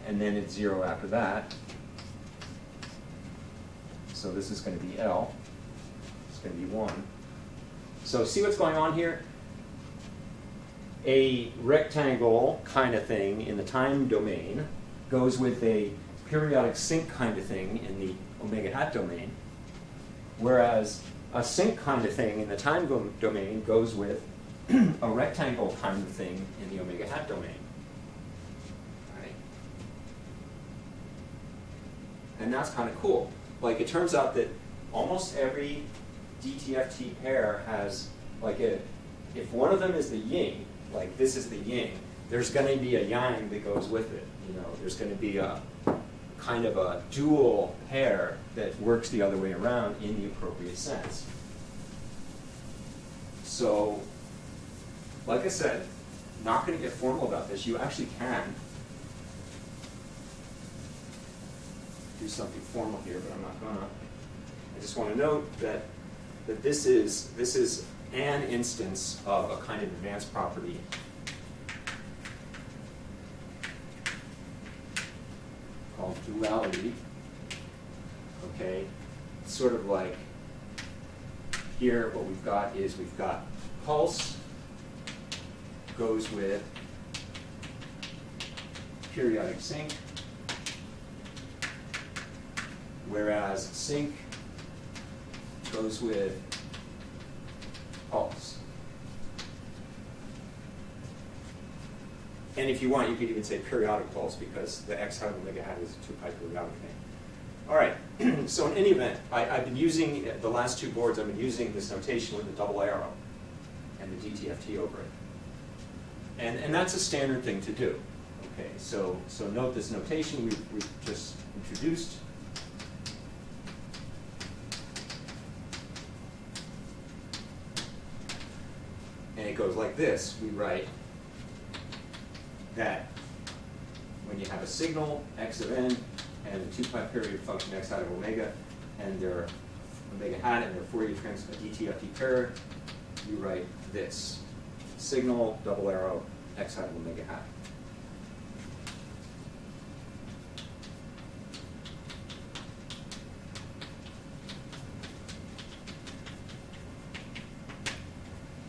and then it's 0 after that. So this is going to be L, it's going to be 1. So see what's going on here? A rectangle kind of thing in the time domain goes with a periodic sync kind of thing in the omega hat domain, whereas a sync kind of thing in the time domain goes with a rectangle kind of thing in the omega hat domain. Right? And that's kind of cool. Like, it turns out that almost every DTFT pair has, like, if one of them is the yin, like this is the yin, there's going to be a yang that goes with it. You know, there's going to be a kind of a dual pair that works the other way around in the appropriate sense. So, like I said, not going to get formal about this. You actually can do something formal here, but I'm not going to. I just want to note that this is an instance of a kind of advanced property called duality. Okay, it's sort of like here. What we've got is we've got pulse goes with periodic sync, whereas sync goes with pulse. And if you want, you could even say periodic pulse, because the x hat of omega hat is a 2-pi periodic thing. All right, so in any event, I've been using, the last two boards, I've been using this notation with the double arrow and the DTFT over it. And that's a standard thing to do. Okay, so note this notation we've just introduced. And it goes like this. We write that when you have a signal, x of n, and a 2-pi period function x hat of omega, and their omega hat and their Fourier transform Dtft pair, you write this. Signal, double arrow, x hat of omega hat.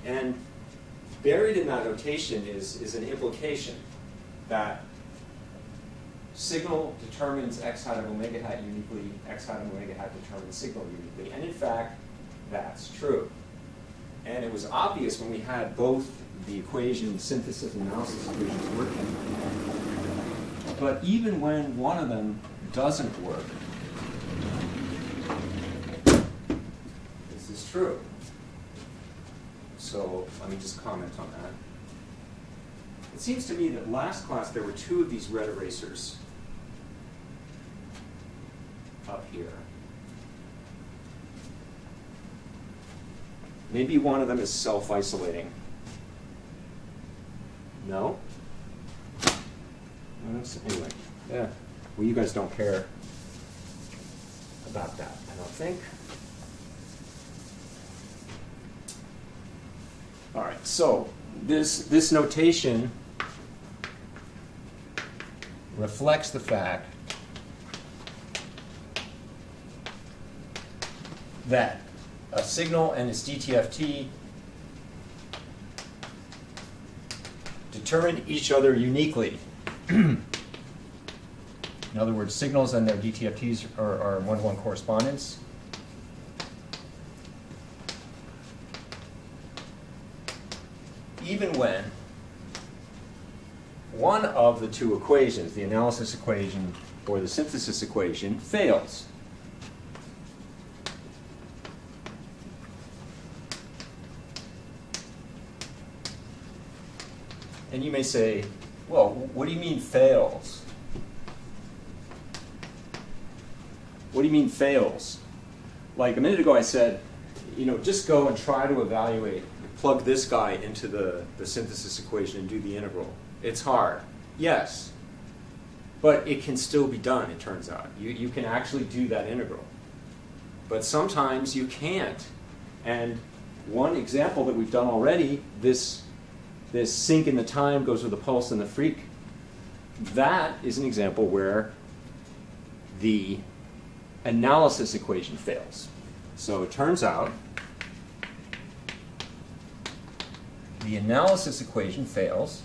And buried in that notation is an implication that signal determines x hat of omega hat uniquely, x hat of omega hat determines signal uniquely. And in fact, that's true. And it was obvious when we had both the equation, synthesis and analysis equations working. But even when one of them doesn't work, this is true. So let me just comment on that. It seems to me that last class there were 2 of these red erasers up here. Maybe one of them is self-isolating. No? Anyway, yeah. Well, you guys don't care about that, I don't think. All right, so this notation reflects the fact that a signal and its Dtft determine each other uniquely. In other words, signals and their Dtfts are one-to-one correspondence. Even when one of the 2 equations, the analysis equation or the synthesis equation, fails. And you may say, well, what do you mean fails? What do you mean fails? Like a minute ago I said, just go and try to evaluate, plug this guy into the synthesis equation and do the integral. It's hard. Yes. But it can still be done, it turns out. You can actually do that integral. But sometimes you can't. And one example that we've done already, this sync in the time goes with the pulse and the freak. That is an example where the analysis equation fails. So it turns out the analysis equation fails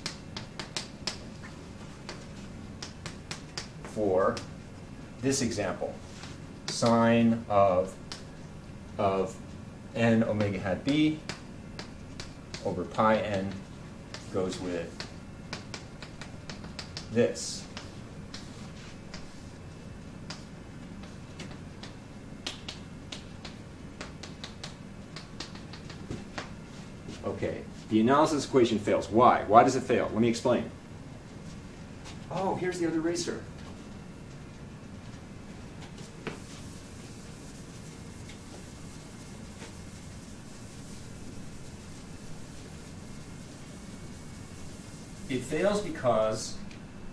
for this example. Sine of n omega hat b over pi n goes with this. Okay, the analysis equation fails. Why? Why does it fail? Let me explain. Oh, here's the other eraser. It fails because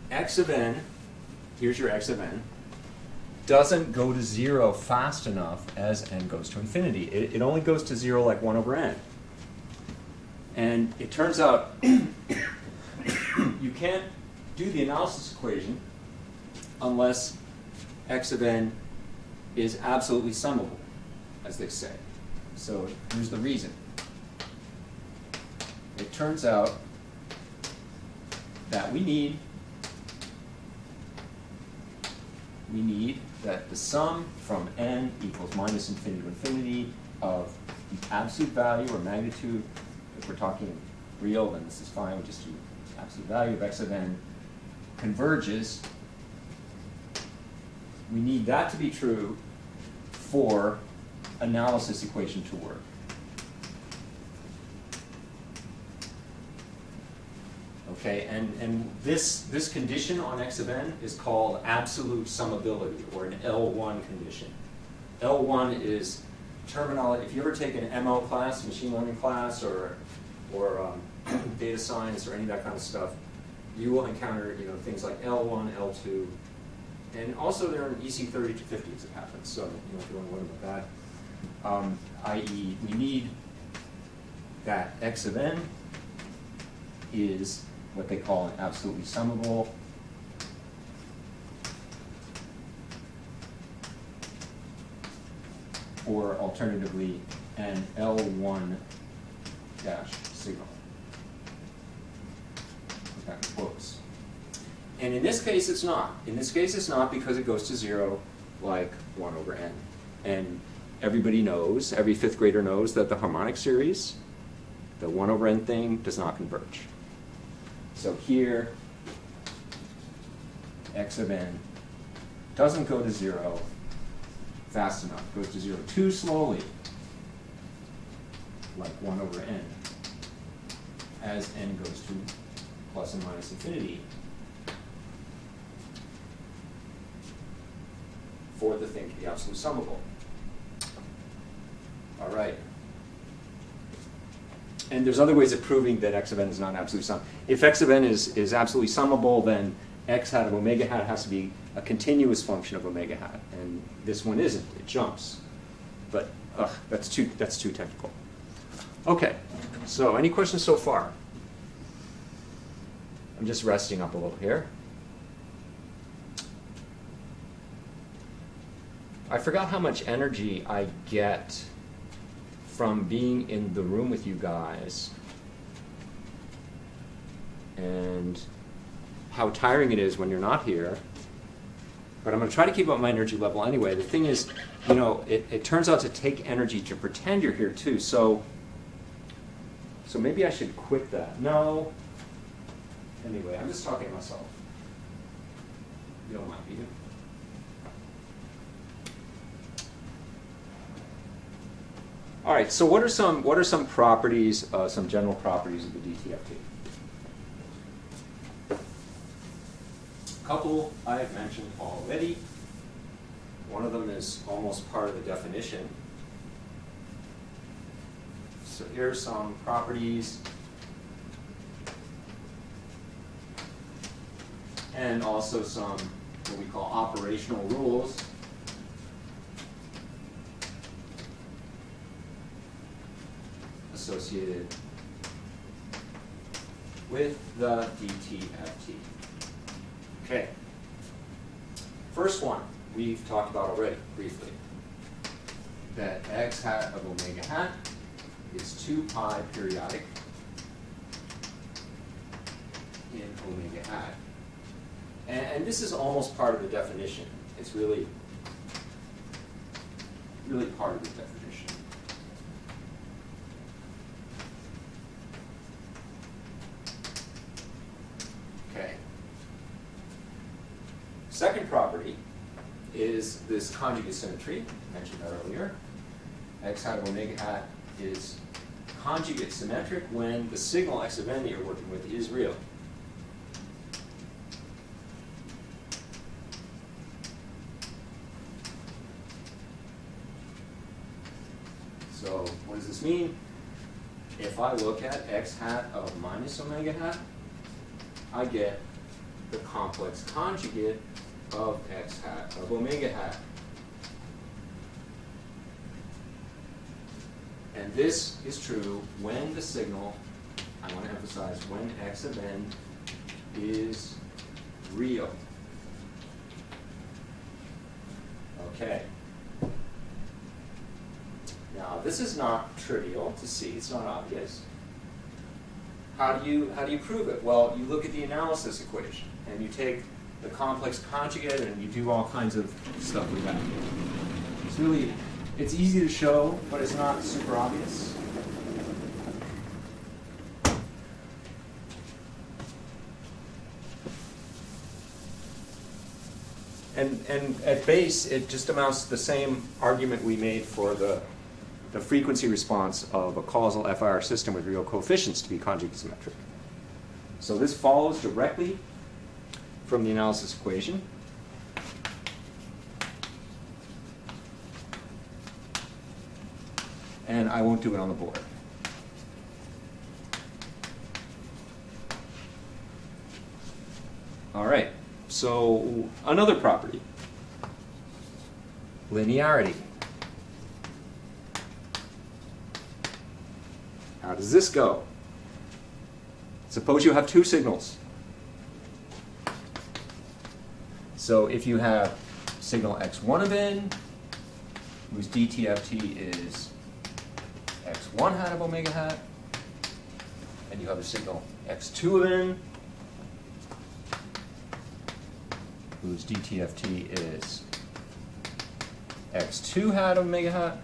x of n, here's your x of n, doesn't go to 0 fast enough as n goes to infinity. It only goes to 0 like 1 over n. And it turns out you can't do the analysis equation unless x of n is absolutely summable, as they say. So here's the reason. It turns out that we need that the sum from n equals minus infinity to infinity of the absolute value or magnitude. If we're talking real, then this is fine. We just do absolute value of x of n converges. We need that to be true for analysis equation to work. Okay, and this condition on x of n is called absolute summability, or an L1 condition. L1 is terminology. If you ever take an MO class, machine learning class, or data science or any of that kind of stuff, you will encounter things like L1, L2, and also they're in EC 30 to 50 as it happens. So if you want to learn about that, i.e., we need that x of n is what they call an absolutely summable or alternatively an L1 dash signal. Put that in quotes. And in this case, it's not. In this case, it's not because it goes to 0 like 1 over n. And everybody knows, every fifth grader knows that the harmonic series, the 1 over n thing, does not converge. So here, x of n doesn't go to 0 fast enough. It goes to 0 too slowly, like 1 over n, as n goes to plus and minus infinity for the thing to be absolutely summable. All right. And there's other ways of proving that x of n is not absolutely summable. If x of n is absolutely summable, then x hat of omega hat has to be a continuous function of omega hat. And this one isn't. It jumps. But that's too technical. Okay. So any questions so far? I'm just resting up a little here. I forgot how much energy I get from being in the room with you guys and how tiring it is when you're not here. But I'm going to try to keep up my energy level anyway. The thing is, it turns out to take energy to pretend you're here too. So maybe I should quit that. No. Anyway, I'm just talking to myself. You don't mind, do you? All right, so what are some properties, some general properties of the Dtft? A couple I have mentioned already. One of them is almost part of the definition. So here are some properties and also some what we call operational rules. Associated with the Dtft. Okay. First one we've talked about already briefly. That x hat of omega hat is 2 pi periodic in omega hat. And this is almost part of the definition. It's really part of the definition. Okay. Second property is this conjugate symmetry. I mentioned that earlier. X hat of omega hat is conjugate symmetric when the signal x of n that you're working with is real. So what does this mean? If I look at x hat of minus omega hat, I get the complex conjugate of x hat of omega hat. And this is true when the signal, I want to emphasize, when x of n is real. Okay. Now, this is not trivial to see. It's not obvious. How do you prove it? Well, you look at the analysis equation, and you take the complex conjugate, and you do all kinds of stuff with that. It's easy to show, but it's not super obvious. And at base, it just amounts to the same argument we made for the frequency response of a causal FIR system with real coefficients to be conjugate symmetric. So this follows directly from the analysis equation. And I won't do it on the board. All right, so another property, linearity. How does this go? Suppose you have two signals. So if you have signal x1 of n, whose Dtft is x1 hat of omega hat, and you have a signal x2 of n, whose Dtft is x2 hat of omega hat,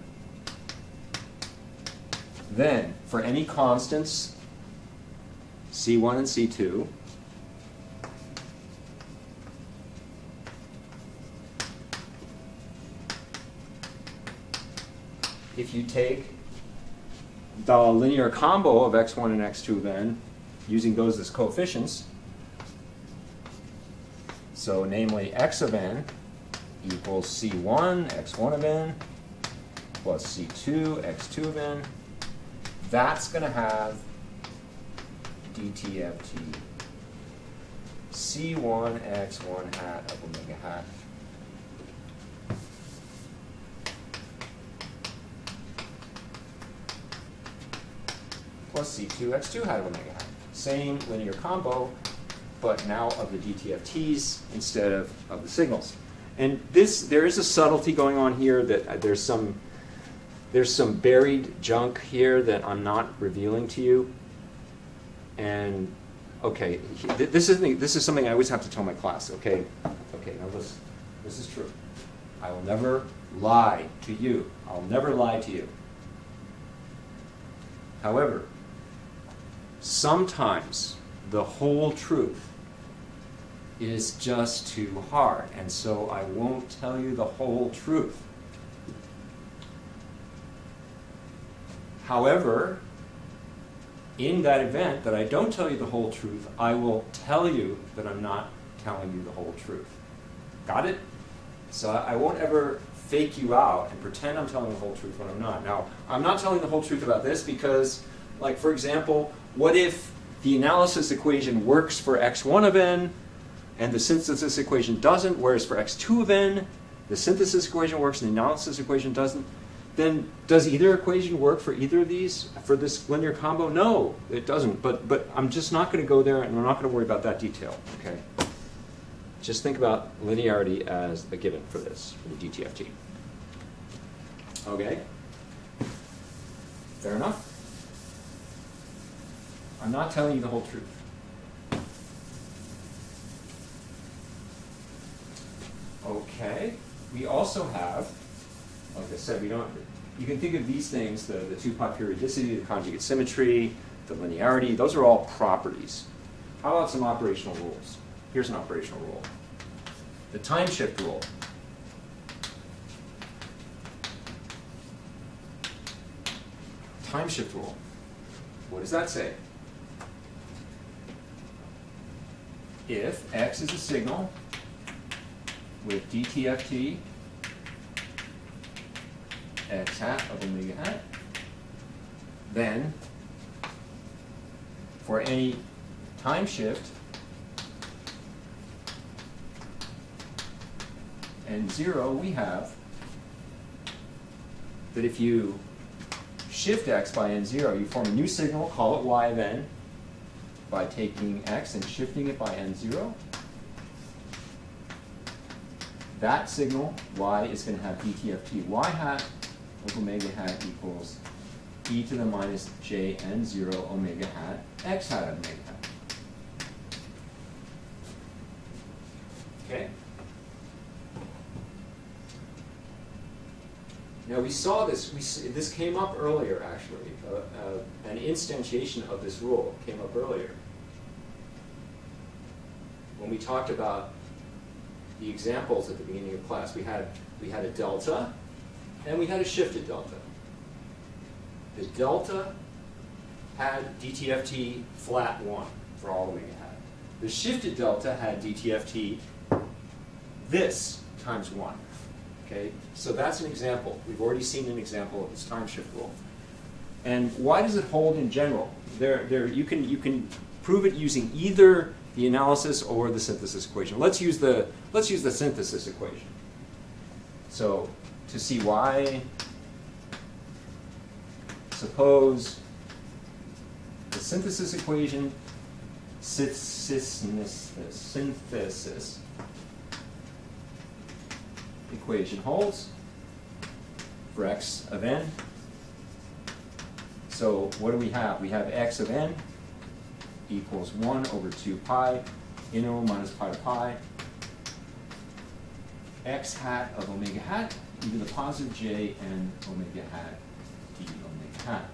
then for any constants, C1 and C2, if you take the linear combo of x1 and x2 of n, using those as coefficients, so namely x of n equals c1 x1 of n plus c2 x2 of n, that's going to have Dtft c1 x1 hat of omega hat plus c2 x2 hat of omega hat. Same linear combo, but now of the Dtfts instead of the signals. And there is a subtlety going on here that there's some buried junk here that I'm not revealing to you. And okay, this is something I always have to tell my class. Okay, now listen. This is true. I will never lie to you. I'll never lie to you. However, sometimes the whole truth is just too hard, and so I won't tell you the whole truth. However, in that event that I don't tell you the whole truth, I will tell you that I'm not telling you the whole truth. Got it? So I won't ever fake you out and pretend I'm telling the whole truth when I'm not. Now, I'm not telling the whole truth about this because, like, for example, what if the analysis equation works for x1 of n and the synthesis equation doesn't, whereas for x2 of n, the synthesis equation works and the analysis equation doesn't? Then does either equation work for either of these for this linear combo? No, it doesn't. But I'm just not going to go there, and I'm not going to worry about that detail. Okay. Just think about linearity as a given for this, for the Dtft. Okay. Fair enough. I'm not telling you the whole truth. Okay. We also have, like I said, you can think of these things, the two-part periodicity, the conjugate symmetry, the linearity, those are all properties. How about some operational rules? Here's an operational rule. The time shift rule. Time shift rule. What does that say? If x is a signal with Dtft x hat of omega hat, then for any time shift n0, we have that if you shift x by n0, you form a new signal, call it y of n, by taking x and shifting it by n0. That signal, y, is going to have Dtft y hat of omega hat equals e to the minus j n0 omega hat x hat of omega hat. Okay? Now we saw this, this came up earlier actually. An instantiation of this rule came up earlier. When we talked about the examples at the beginning of class, we had a delta and we had a shifted delta. The delta had Dtft flat 1 for all omega hat. The shifted delta had Dtft this times 1. Okay, so that's an example. We've already seen an example of this time shift rule. And why does it hold in general? You can prove it using either the analysis or the synthesis equation. Let's use the synthesis equation. So to see y, suppose the synthesis equation, synthesis equation holds for x of n. So what do we have? We have x of n equals 1 over 2 pi, integral minus pi to pi, x hat of omega hat, e to the positive j n omega hat d omega hat.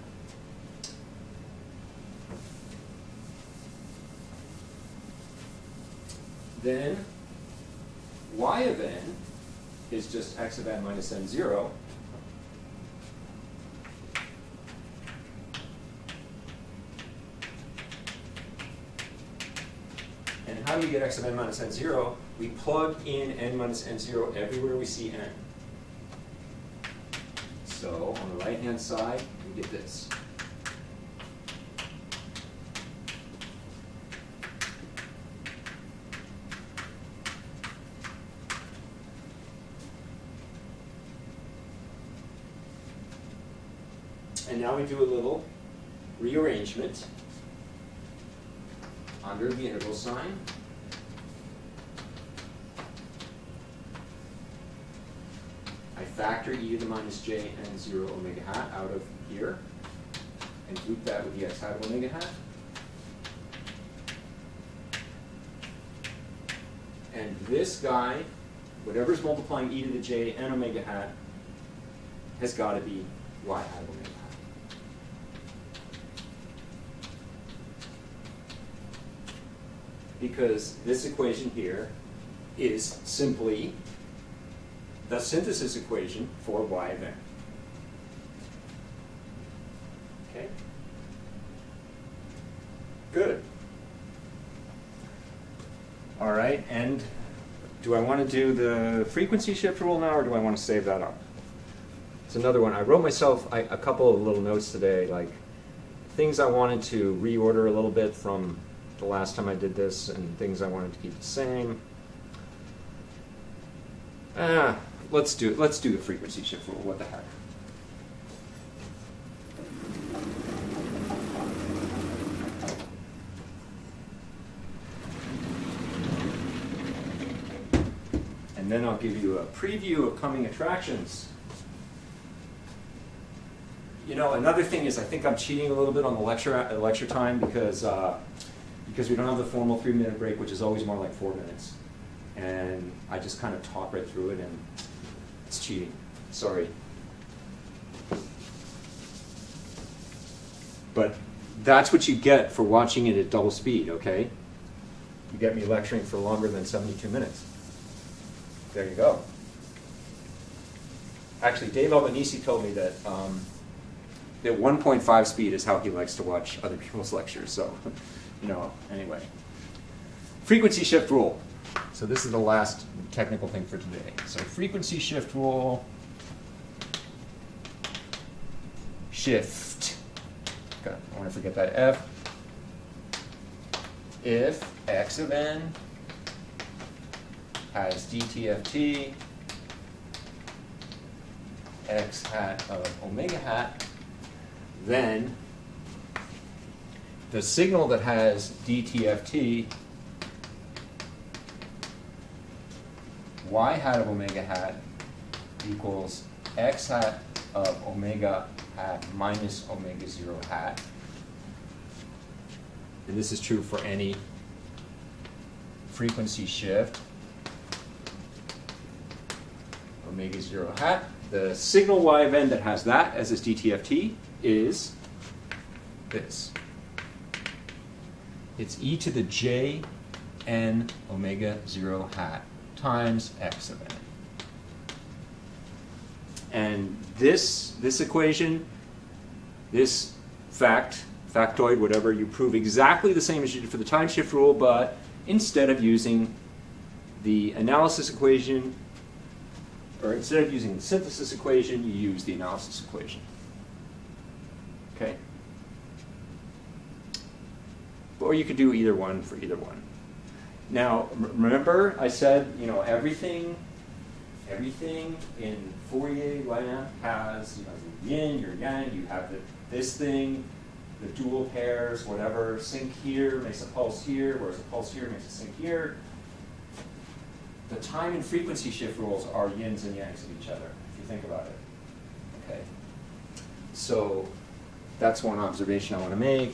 Then y of n is just x of n minus n0. And how do we get x of n minus n0? We plug in n minus n0 everywhere we see n. So on the right-hand side, we get this. And now we do a little rearrangement under the integral sign. I factor e to the minus j n 0 omega hat out of here and group that with the x hat of omega hat. And this guy, whatever's multiplying e to the j n omega hat, has got to be y hat of omega hat. Because this equation here is simply the synthesis equation for y of n. Okay? Good. All right, and do I want to do the frequency shift rule now, or do I want to save that up? It's another one. I wrote myself a couple of little notes today, like things I wanted to reorder a little bit from the last time I did this, and things I wanted to keep the same. Let's do the frequency shift rule. What the heck? And then I'll give you a preview of coming attractions. You know, another thing is I think I'm cheating a little bit on the lecture time because we don't have the formal 3-minute break, which is always more like 4 minutes. And I just kind of talk right through it, and it's cheating. Sorry. But that's what you get for watching it at double speed, okay? You get me lecturing for longer than 72 minutes. There you go. Actually, Dave Albanese told me that that 1.5 speed is how he likes to watch other people's lectures. So, anyway. Frequency shift rule. So this is the last technical thing for today. So frequency shift rule. Shift. Okay, I want to forget that F. If x of n has Dtft x hat of omega hat, then the signal that has Dtft y hat of omega hat equals x hat of omega hat minus omega 0 hat. And this is true for any frequency shift omega 0 hat. The signal y of n that has that as its Dtft is this. It's e to the j n omega 0 hat times x of n. And this equation, this factoid, whatever, you prove exactly the same as you did for the time shift rule, but instead of using the analysis equation, or instead of using the synthesis equation, you use the analysis equation. Okay? Or you could do either one for either one. Now, remember I said, you know, everything in Fourier land has, you know, your yin, your yang, you have this thing, the dual pairs, whatever, sync here makes a pulse here, whereas a pulse here makes a sync here. The time and frequency shift rules are yins and yangs of each other, if you think about it. Okay. So that's one observation I want to make.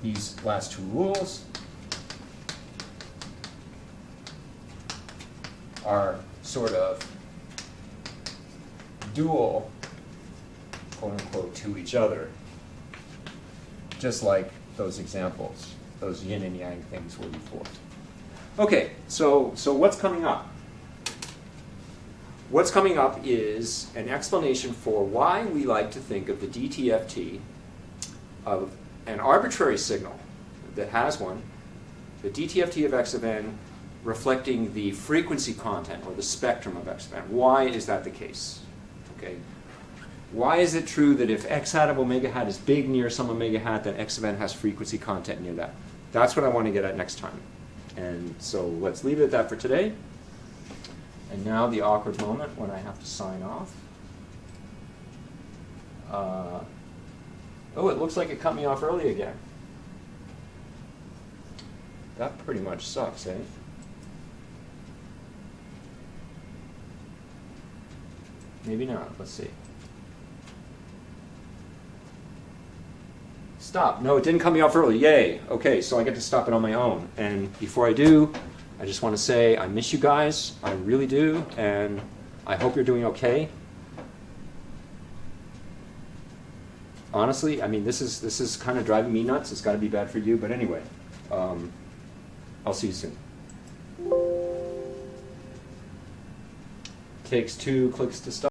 These last two rules are sort of dual, quote unquote, to each other, just like those examples, those yin and yang things were before. Okay, so what's coming up? What's coming up is an explanation for why we like to think of the Dtft of an arbitrary signal that has one, the Dtft of x of n reflecting the frequency content or the spectrum of x of n. Why is that the case? Okay. Why is it true that if x hat of omega hat is big near some omega hat, then x of n has frequency content near that? That's what I want to get at next time. And so let's leave it at that for today. And now the awkward moment when I have to sign off. Oh, it looks like it cut me off early again. That pretty much sucks, eh? Maybe not. Let's see. Stop. No, it didn't cut me off early. Yay. Okay, so I get to stop it on my own. And before I do, I just want to say I miss you guys. I really do. And I hope you're doing okay. Honestly, I mean, this is kind of driving me nuts. It's got to be bad for you. But anyway, I'll see you soon. Takes 2 clicks to stop.